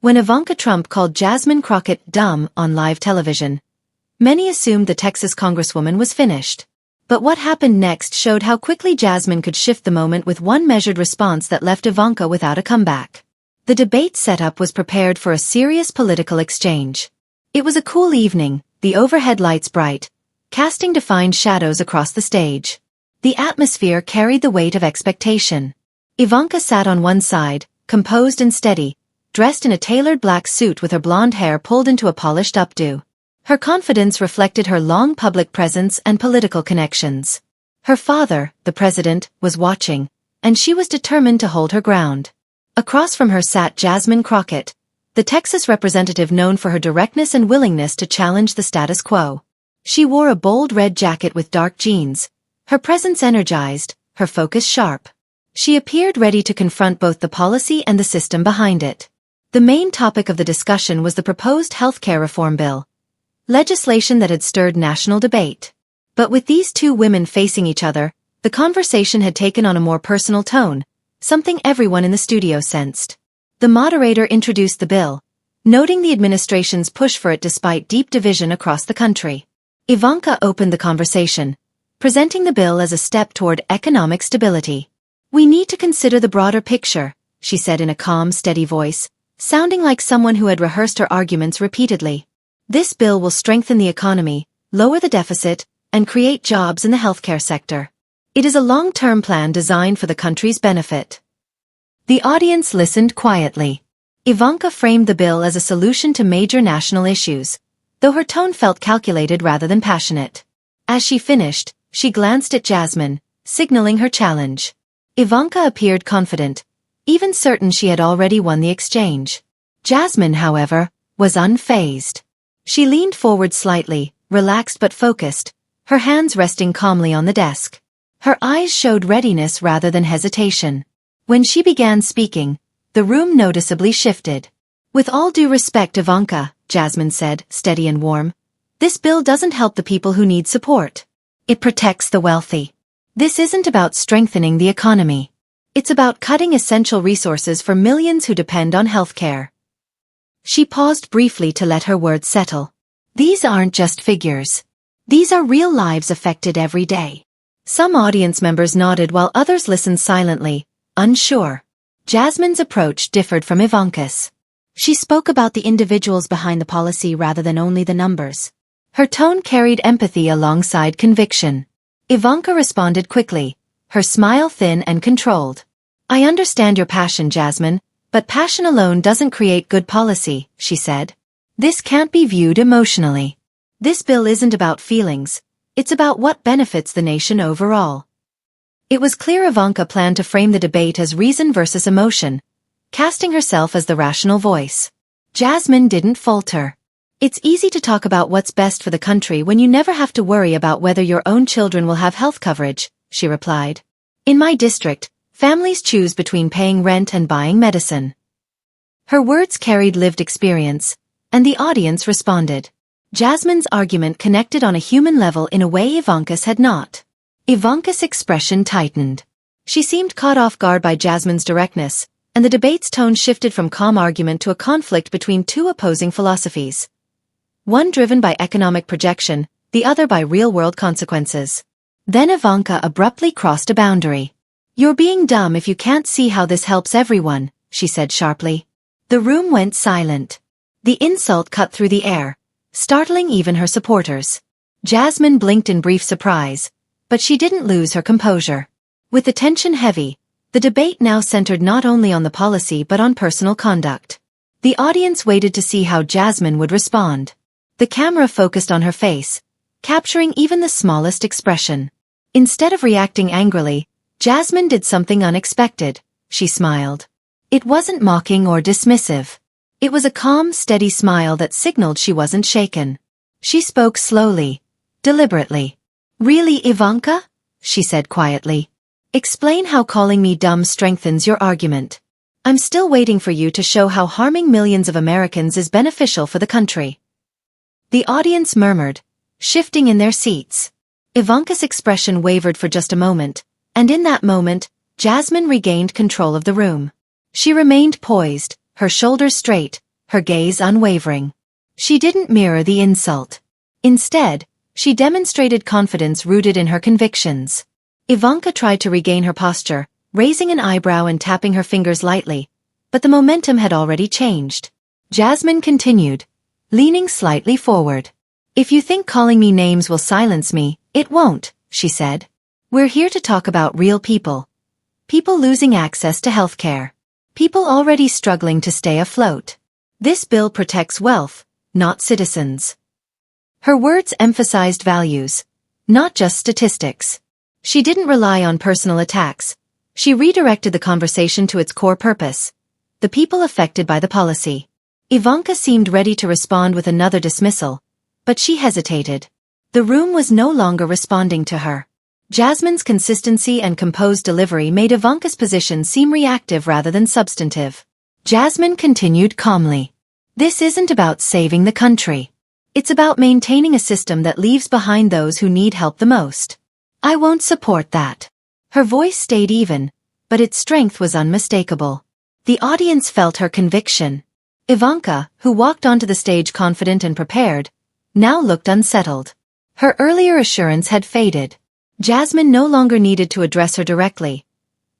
When Ivanka Trump called Jasmine Crockett dumb on live television, many assumed the Texas Congresswoman was finished. But what happened next showed how quickly Jasmine could shift the moment with one measured response that left Ivanka without a comeback. The debate setup was prepared for a serious political exchange. It was a cool evening, the overhead lights bright, casting defined shadows across the stage. The atmosphere carried the weight of expectation. Ivanka sat on one side, composed and steady, dressed in a tailored black suit with her blonde hair pulled into a polished updo. Her confidence reflected her long public presence and political connections. Her father, the president, was watching, and she was determined to hold her ground. Across from her sat Jasmine Crockett, the Texas representative known for her directness and willingness to challenge the status quo. She wore a bold red jacket with dark jeans, her presence energized, her focus sharp. She appeared ready to confront both the policy and the system behind it. The main topic of the discussion was the proposed healthcare reform bill, legislation that had stirred national debate. But with these two women facing each other, the conversation had taken on a more personal tone, something everyone in the studio sensed. The moderator introduced the bill, noting the administration's push for it despite deep division across the country. Ivanka opened the conversation, presenting the bill as a step toward economic stability. "We need to consider the broader picture," she said in a calm, steady voice, sounding like someone who had rehearsed her arguments repeatedly. "This bill will strengthen the economy, lower the deficit, and create jobs in the healthcare sector. It is a long-term plan designed for the country's benefit." The audience listened quietly. Ivanka framed the bill as a solution to major national issues, though her tone felt calculated rather than passionate. As she finished, she glanced at Jasmine, signaling her challenge. Ivanka appeared confident, even certain she had already won the exchange. Jasmine, however, was unfazed. She leaned forward slightly, relaxed but focused, her hands resting calmly on the desk. Her eyes showed readiness rather than hesitation. When she began speaking, the room noticeably shifted. "With all due respect, Ivanka," Jasmine said, steady and warm, "this bill doesn't help the people who need support. It protects the wealthy. This isn't about strengthening the economy. It's about cutting essential resources for millions who depend on healthcare." She paused briefly to let her words settle. "These aren't just figures. These are real lives affected every day." Some audience members nodded while others listened silently, unsure. Jasmine's approach differed from Ivanka's. She spoke about the individuals behind the policy rather than only the numbers. Her tone carried empathy alongside conviction. Ivanka responded quickly, her smile thin and controlled. "I understand your passion, Jasmine, but passion alone doesn't create good policy," she said. "This can't be viewed emotionally. This bill isn't about feelings, it's about what benefits the nation overall." It was clear Ivanka planned to frame the debate as reason versus emotion, casting herself as the rational voice. Jasmine didn't falter. "It's easy to talk about what's best for the country when you never have to worry about whether your own children will have health coverage," she replied. "In my district, families choose between paying rent and buying medicine." Her words carried lived experience, and the audience responded. Jasmine's argument connected on a human level in a way Ivanka's had not. Ivanka's expression tightened. She seemed caught off guard by Jasmine's directness, and the debate's tone shifted from calm argument to a conflict between two opposing philosophies. One driven by economic projection, the other by real-world consequences. Then Ivanka abruptly crossed a boundary. "You're being dumb if you can't see how this helps everyone," she said sharply. The room went silent. The insult cut through the air, startling even her supporters. Jasmine blinked in brief surprise, but she didn't lose her composure. With the tension heavy, the debate now centered not only on the policy but on personal conduct. The audience waited to see how Jasmine would respond. The camera focused on her face, capturing even the smallest expression. Instead of reacting angrily, Jasmine did something unexpected. She smiled. It wasn't mocking or dismissive. It was a calm, steady smile that signaled she wasn't shaken. She spoke slowly, deliberately. "Really, Ivanka?" she said quietly. "Explain how calling me dumb strengthens your argument. I'm still waiting for you to show how harming millions of Americans is beneficial for the country." The audience murmured, shifting in their seats. Ivanka's expression wavered for just a moment, and in that moment, Jasmine regained control of the room. She remained poised, her shoulders straight, her gaze unwavering. She didn't mirror the insult. Instead, she demonstrated confidence rooted in her convictions. Ivanka tried to regain her posture, raising an eyebrow and tapping her fingers lightly, but the momentum had already changed. Jasmine continued, leaning slightly forward. "If you think calling me names will silence me, it won't," she said. "We're here to talk about real people. People losing access to healthcare. People already struggling to stay afloat. This bill protects wealth, not citizens." Her words emphasized values, not just statistics. She didn't rely on personal attacks. She redirected the conversation to its core purpose: the people affected by the policy. Ivanka seemed ready to respond with another dismissal, but she hesitated. The room was no longer responding to her. Jasmine's consistency and composed delivery made Ivanka's position seem reactive rather than substantive. Jasmine continued calmly. "This isn't about saving the country. It's about maintaining a system that leaves behind those who need help the most. I won't support that." Her voice stayed even, but its strength was unmistakable. The audience felt her conviction. Ivanka, who walked onto the stage confident and prepared, now looked unsettled. Her earlier assurance had faded. Jasmine no longer needed to address her directly.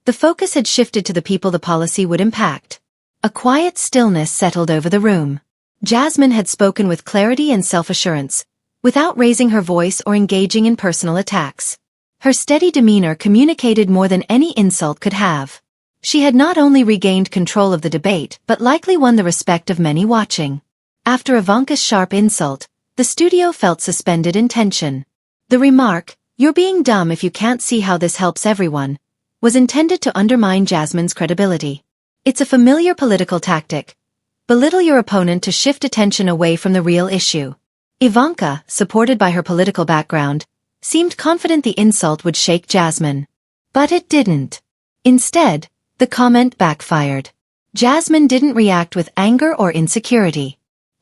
The focus had shifted to the people the policy would impact. A quiet stillness settled over the room. Jasmine had spoken with clarity and self-assurance, without raising her voice or engaging in personal attacks. Her steady demeanor communicated more than any insult could have. She had not only regained control of the debate but likely won the respect of many watching. After Ivanka's sharp insult, the studio felt suspended in tension. The remark, "You're being dumb if you can't see how this helps everyone," was intended to undermine Jasmine's credibility. It's a familiar political tactic. Belittle your opponent to shift attention away from the real issue. Ivanka, supported by her political background, seemed confident the insult would shake Jasmine. But it didn't. Instead, the comment backfired. Jasmine didn't react with anger or insecurity.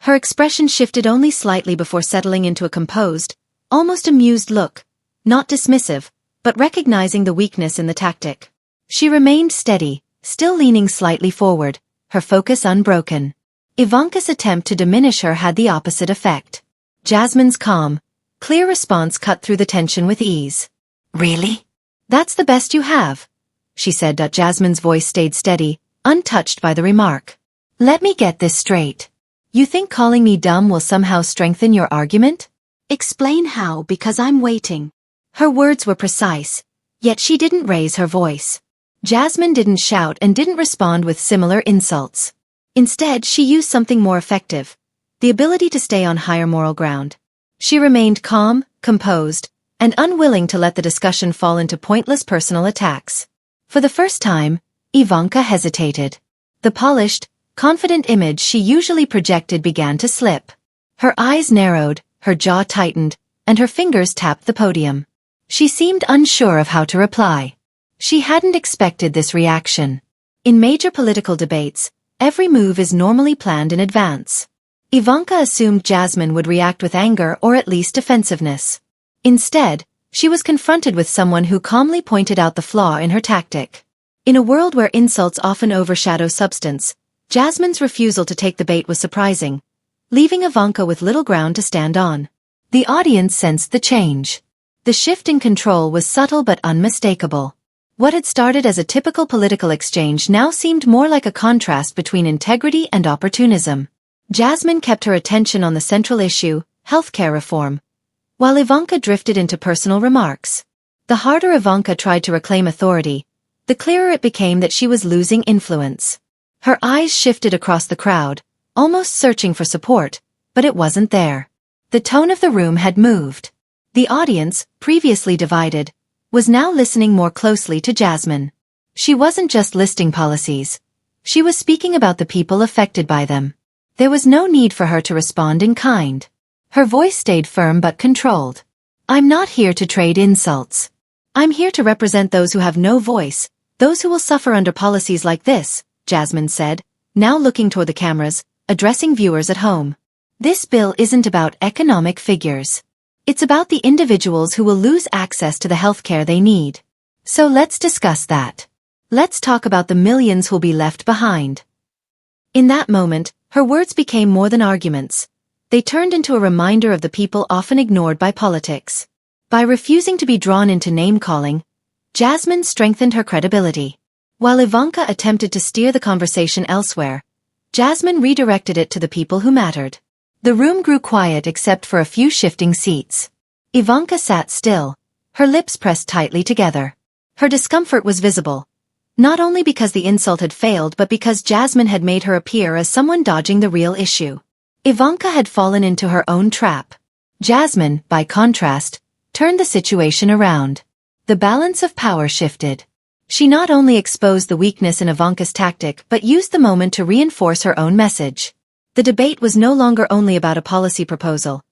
Her expression shifted only slightly before settling into a composed, almost amused look, not dismissive, but recognizing the weakness in the tactic. She remained steady, still leaning slightly forward, her focus unbroken. Ivanka's attempt to diminish her had the opposite effect. Jasmine's calm, clear response cut through the tension with ease. "Really? That's the best you have?" she said. Jasmine's voice stayed steady, untouched by the remark. "Let me get this straight. You think calling me dumb will somehow strengthen your argument? Explain how, because I'm waiting." Her words were precise, yet she didn't raise her voice. Jasmine didn't shout and didn't respond with similar insults. Instead, she used something more effective: the ability to stay on higher moral ground. She remained calm, composed, and unwilling to let the discussion fall into pointless personal attacks. For the first time, Ivanka hesitated. The polished, confident image she usually projected began to slip. Her eyes narrowed, her jaw tightened, and her fingers tapped the podium. She seemed unsure of how to reply. She hadn't expected this reaction. In major political debates, every move is normally planned in advance. Ivanka assumed Jasmine would react with anger or at least defensiveness. Instead, she was confronted with someone who calmly pointed out the flaw in her tactic. In a world where insults often overshadow substance, Jasmine's refusal to take the bait was surprising, leaving Ivanka with little ground to stand on. The audience sensed the change. The shift in control was subtle but unmistakable. What had started as a typical political exchange now seemed more like a contrast between integrity and opportunism. Jasmine kept her attention on the central issue, healthcare reform, while Ivanka drifted into personal remarks. The harder Ivanka tried to reclaim authority, the clearer it became that she was losing influence. Her eyes shifted across the crowd, almost searching for support, but it wasn't there. The tone of the room had moved. The audience, previously divided, was now listening more closely to Jasmine. She wasn't just listing policies. She was speaking about the people affected by them. There was no need for her to respond in kind. Her voice stayed firm but controlled. "I'm not here to trade insults. I'm here to represent those who have no voice, those who will suffer under policies like this," Jasmine said, now looking toward the cameras, addressing viewers at home. "This bill isn't about economic figures. It's about the individuals who will lose access to the healthcare they need. So let's discuss that. Let's talk about the millions who'll be left behind." In that moment, Her words became more than arguments. They turned into a reminder of the people often ignored by politics. By refusing to be drawn into name-calling, Jasmine strengthened her credibility. While Ivanka attempted to steer the conversation elsewhere, Jasmine redirected it to the people who mattered. The room grew quiet except for a few shifting seats. Ivanka sat still, her lips pressed tightly together. Her discomfort was visible, not only because the insult had failed but because Jasmine had made her appear as someone dodging the real issue. Ivanka had fallen into her own trap. Jasmine, by contrast, turned the situation around. The balance of power shifted. She not only exposed the weakness in Ivanka's tactic but used the moment to reinforce her own message. The debate was no longer only about a policy proposal.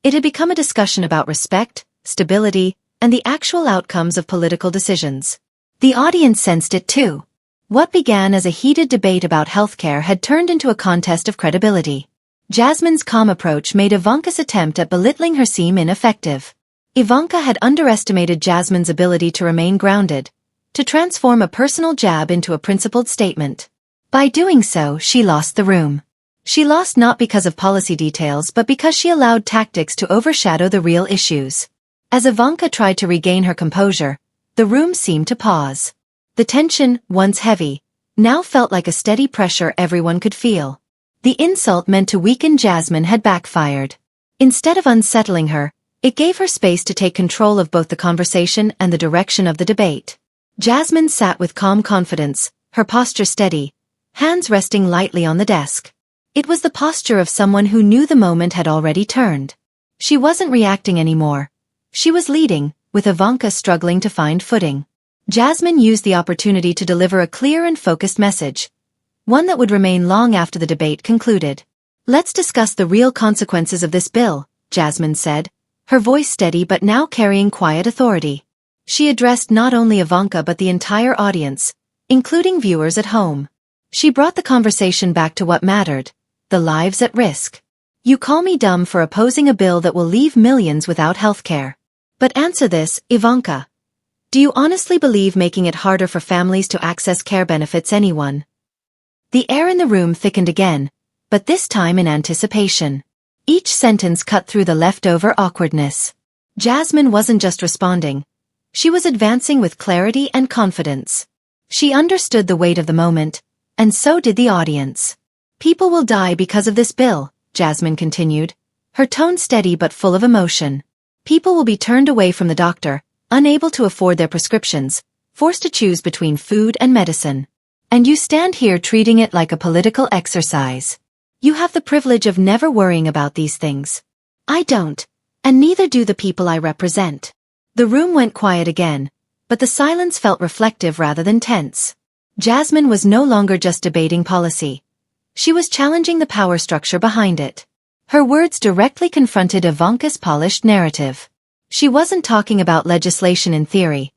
It had become a discussion about respect, stability, and the actual outcomes of political decisions. The audience sensed it too. What began as a heated debate about healthcare had turned into a contest of credibility. Jasmine's calm approach made Ivanka's attempt at belittling her seem ineffective. Ivanka had underestimated Jasmine's ability to remain grounded, to transform a personal jab into a principled statement. By doing so, she lost the room. She lost not because of policy details but because she allowed tactics to overshadow the real issues. As Ivanka tried to regain her composure, the room seemed to pause. The tension, once heavy, now felt like a steady pressure everyone could feel. The insult meant to weaken Jasmine had backfired. Instead of unsettling her, it gave her space to take control of both the conversation and the direction of the debate. Jasmine sat with calm confidence, her posture steady, hands resting lightly on the desk. It was the posture of someone who knew the moment had already turned. She wasn't reacting anymore. She was leading, with Ivanka struggling to find footing. Jasmine used the opportunity to deliver a clear and focused message, one that would remain long after the debate concluded. "Let's discuss the real consequences of this bill," Jasmine said, her voice steady but now carrying quiet authority. She addressed not only Ivanka but the entire audience, including viewers at home. She brought the conversation back to what mattered: the lives at risk. "You call me dumb for opposing a bill that will leave millions without health care. But answer this, Ivanka. Do you honestly believe making it harder for families to access care benefits anyone?" The air in the room thickened again, but this time in anticipation. Each sentence cut through the leftover awkwardness. Jasmine wasn't just responding. She was advancing with clarity and confidence. She understood the weight of the moment, and so did the audience. "People will die because of this bill," Jasmine continued, her tone steady but full of emotion. "People will be turned away from the doctor, unable to afford their prescriptions, forced to choose between food and medicine. And you stand here treating it like a political exercise. You have the privilege of never worrying about these things. I don't, and neither do the people I represent." The room went quiet again, but the silence felt reflective rather than tense. Jasmine was no longer just debating policy. She was challenging the power structure behind it. Her words directly confronted Ivanka's polished narrative. She wasn't talking about legislation in theory.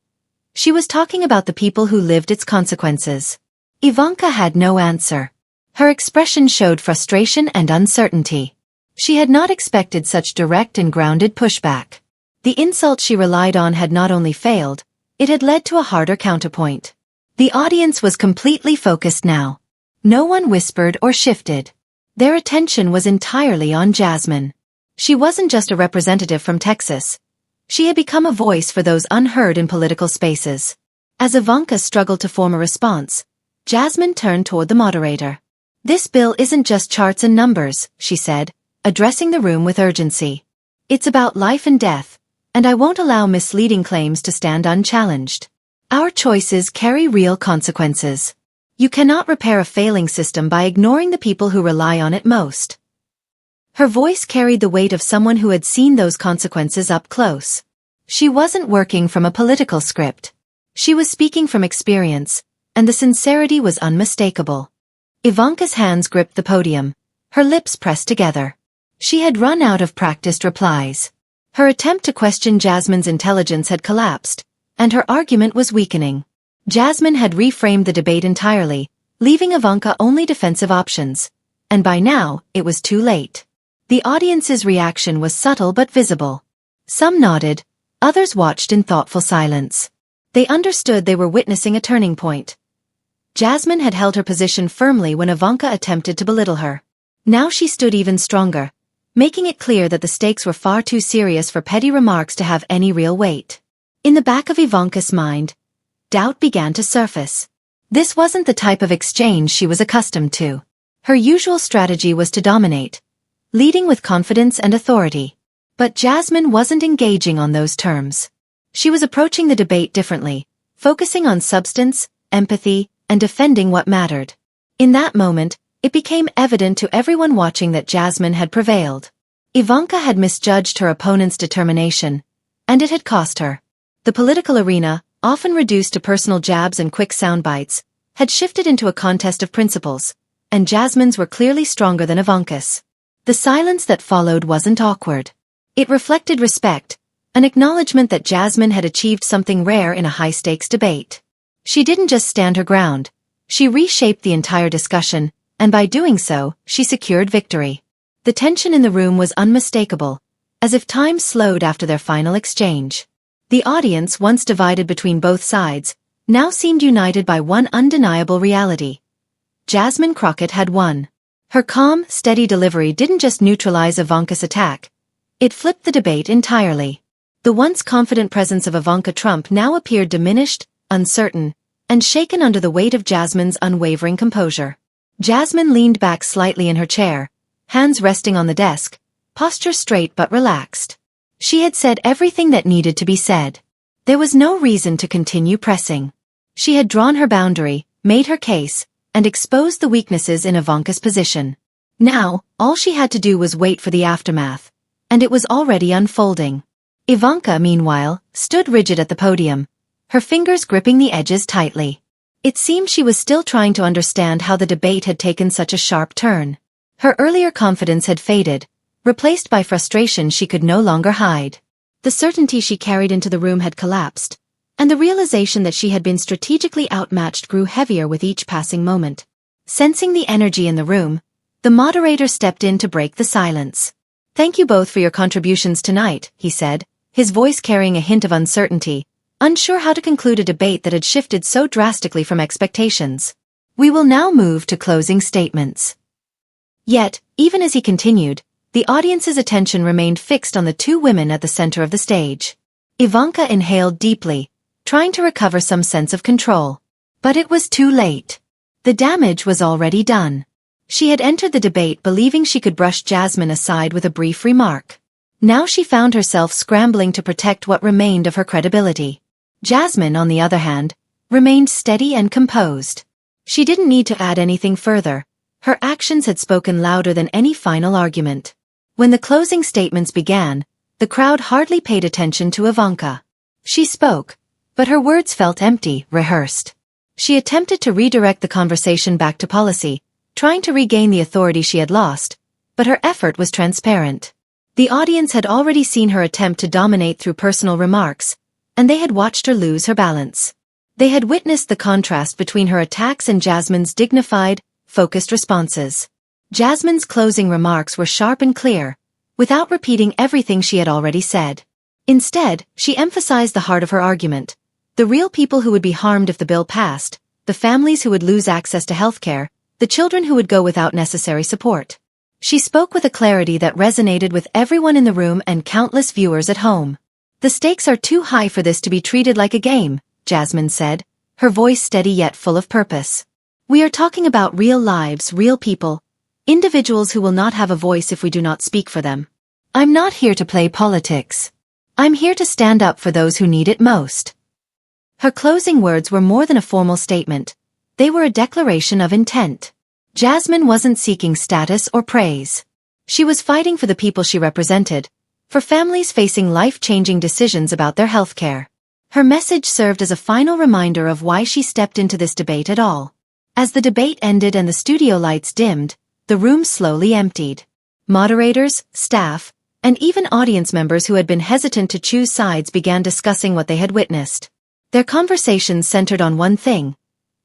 She was talking about the people who lived its consequences. Ivanka had no answer. Her expression showed frustration and uncertainty. She had not expected such direct and grounded pushback. The insult she relied on had not only failed, it had led to a harder counterpoint. The audience was completely focused now. No one whispered or shifted. Their attention was entirely on Jasmine. She wasn't just a representative from Texas. She had become a voice for those unheard in political spaces. As Ivanka struggled to form a response, Jasmine turned toward the moderator. "This bill isn't just charts and numbers," she said, addressing the room with urgency. "It's about life and death, and I won't allow misleading claims to stand unchallenged. Our choices carry real consequences. You cannot repair a failing system by ignoring the people who rely on it most." Her voice carried the weight of someone who had seen those consequences up close. She wasn't working from a political script. She was speaking from experience, and the sincerity was unmistakable. Ivanka's hands gripped the podium, her lips pressed together. She had run out of practiced replies. Her attempt to question Jasmine's intelligence had collapsed, and her argument was weakening. Jasmine had reframed the debate entirely, leaving Ivanka only defensive options, and by now, it was too late. The audience's reaction was subtle but visible. Some nodded, others watched in thoughtful silence. They understood they were witnessing a turning point. Jasmine had held her position firmly when Ivanka attempted to belittle her. Now she stood even stronger, making it clear that the stakes were far too serious for petty remarks to have any real weight. In the back of Ivanka's mind, doubt began to surface. This wasn't the type of exchange she was accustomed to. Her usual strategy was to dominate, leading with confidence and authority. But Jasmine wasn't engaging on those terms. She was approaching the debate differently, focusing on substance, empathy, and defending what mattered. In that moment, it became evident to everyone watching that Jasmine had prevailed. Ivanka had misjudged her opponent's determination, and it had cost her. The political arena, often reduced to personal jabs and quick soundbites, had shifted into a contest of principles, and Jasmine's were clearly stronger than Ivanka's. The silence that followed wasn't awkward. It reflected respect, an acknowledgement that Jasmine had achieved something rare in a high-stakes debate. She didn't just stand her ground, she reshaped the entire discussion, and by doing so, she secured victory. The tension in the room was unmistakable, as if time slowed after their final exchange. The audience, once divided between both sides, now seemed united by one undeniable reality. Jasmine Crockett had won. Her calm, steady delivery didn't just neutralize Ivanka's attack. It flipped the debate entirely. The once confident presence of Ivanka Trump now appeared diminished, uncertain, and shaken under the weight of Jasmine's unwavering composure. Jasmine leaned back slightly in her chair, hands resting on the desk, posture straight but relaxed. She had said everything that needed to be said. There was no reason to continue pressing. She had drawn her boundary, made her case, and exposed the weaknesses in Ivanka's position. Now, all she had to do was wait for the aftermath, and it was already unfolding. Ivanka, meanwhile, stood rigid at the podium, her fingers gripping the edges tightly. It seemed she was still trying to understand how the debate had taken such a sharp turn. Her earlier confidence had faded, replaced by frustration she could no longer hide. The certainty she carried into the room had collapsed, and the realization that she had been strategically outmatched grew heavier with each passing moment. Sensing the energy in the room, the moderator stepped in to break the silence. "Thank you both for your contributions tonight," he said, his voice carrying a hint of uncertainty, unsure how to conclude a debate that had shifted so drastically from expectations. "We will now move to closing statements." Yet, even as he continued, the audience's attention remained fixed on the two women at the center of the stage. Ivanka inhaled deeply, trying to recover some sense of control. But it was too late. The damage was already done. She had entered the debate believing she could brush Jasmine aside with a brief remark. Now she found herself scrambling to protect what remained of her credibility. Jasmine, on the other hand, remained steady and composed. She didn't need to add anything further. Her actions had spoken louder than any final argument. When the closing statements began, the crowd hardly paid attention to Ivanka. She spoke, but her words felt empty, rehearsed. She attempted to redirect the conversation back to policy, trying to regain the authority she had lost, but her effort was transparent. The audience had already seen her attempt to dominate through personal remarks, and they had watched her lose her balance. They had witnessed the contrast between her attacks and Jasmine's dignified, focused responses. Jasmine's closing remarks were sharp and clear, without repeating everything she had already said. Instead, she emphasized the heart of her argument: the real people who would be harmed if the bill passed, the families who would lose access to healthcare, the children who would go without necessary support. She spoke with a clarity that resonated with everyone in the room and countless viewers at home. "The stakes are too high for this to be treated like a game," Jasmine said, her voice steady yet full of purpose. "We are talking about real lives, real people, individuals who will not have a voice if we do not speak for them. I'm not here to play politics. I'm here to stand up for those who need it most." Her closing words were more than a formal statement. They were a declaration of intent. Jasmine wasn't seeking status or praise. She was fighting for the people she represented, for families facing life-changing decisions about their health care. Her message served as a final reminder of why she stepped into this debate at all. As the debate ended and the studio lights dimmed, the room slowly emptied. Moderators, staff, and even audience members who had been hesitant to choose sides began discussing what they had witnessed. Their conversations centered on one thing: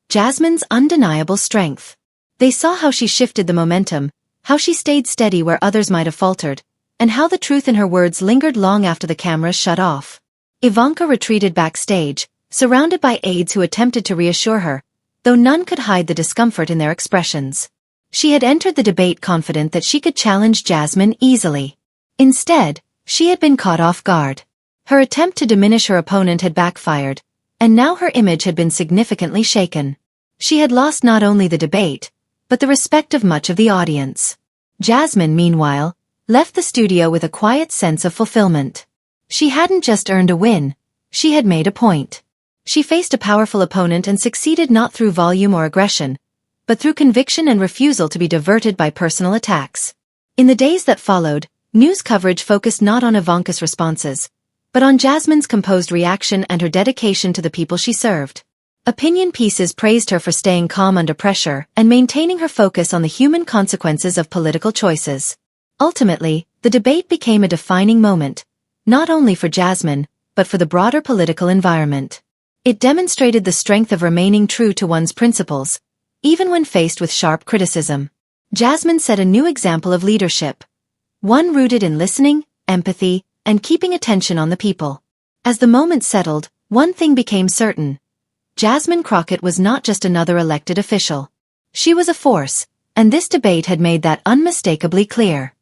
Jasmine's undeniable strength. They saw how she shifted the momentum, how she stayed steady where others might have faltered, and how the truth in her words lingered long after the cameras shut off. Ivanka retreated backstage, surrounded by aides who attempted to reassure her, though none could hide the discomfort in their expressions. She had entered the debate confident that she could challenge Jasmine easily. Instead, she had been caught off guard. Her attempt to diminish her opponent had backfired, and now her image had been significantly shaken. She had lost not only the debate, but the respect of much of the audience. Jasmine, meanwhile, left the studio with a quiet sense of fulfillment. She hadn't just earned a win, she had made a point. She faced a powerful opponent and succeeded not through volume or aggression, but through conviction and refusal to be diverted by personal attacks. In the days that followed, news coverage focused not on Ivanka's responses, but on Jasmine's composed reaction and her dedication to the people she served. Opinion pieces praised her for staying calm under pressure and maintaining her focus on the human consequences of political choices. Ultimately, the debate became a defining moment, not only for Jasmine, but for the broader political environment. It demonstrated the strength of remaining true to one's principles, even when faced with sharp criticism. Jasmine set a new example of leadership, one rooted in listening, empathy, and keeping attention on the people. As the moment settled, one thing became certain. Jasmine Crockett was not just another elected official. She was a force, and this debate had made that unmistakably clear.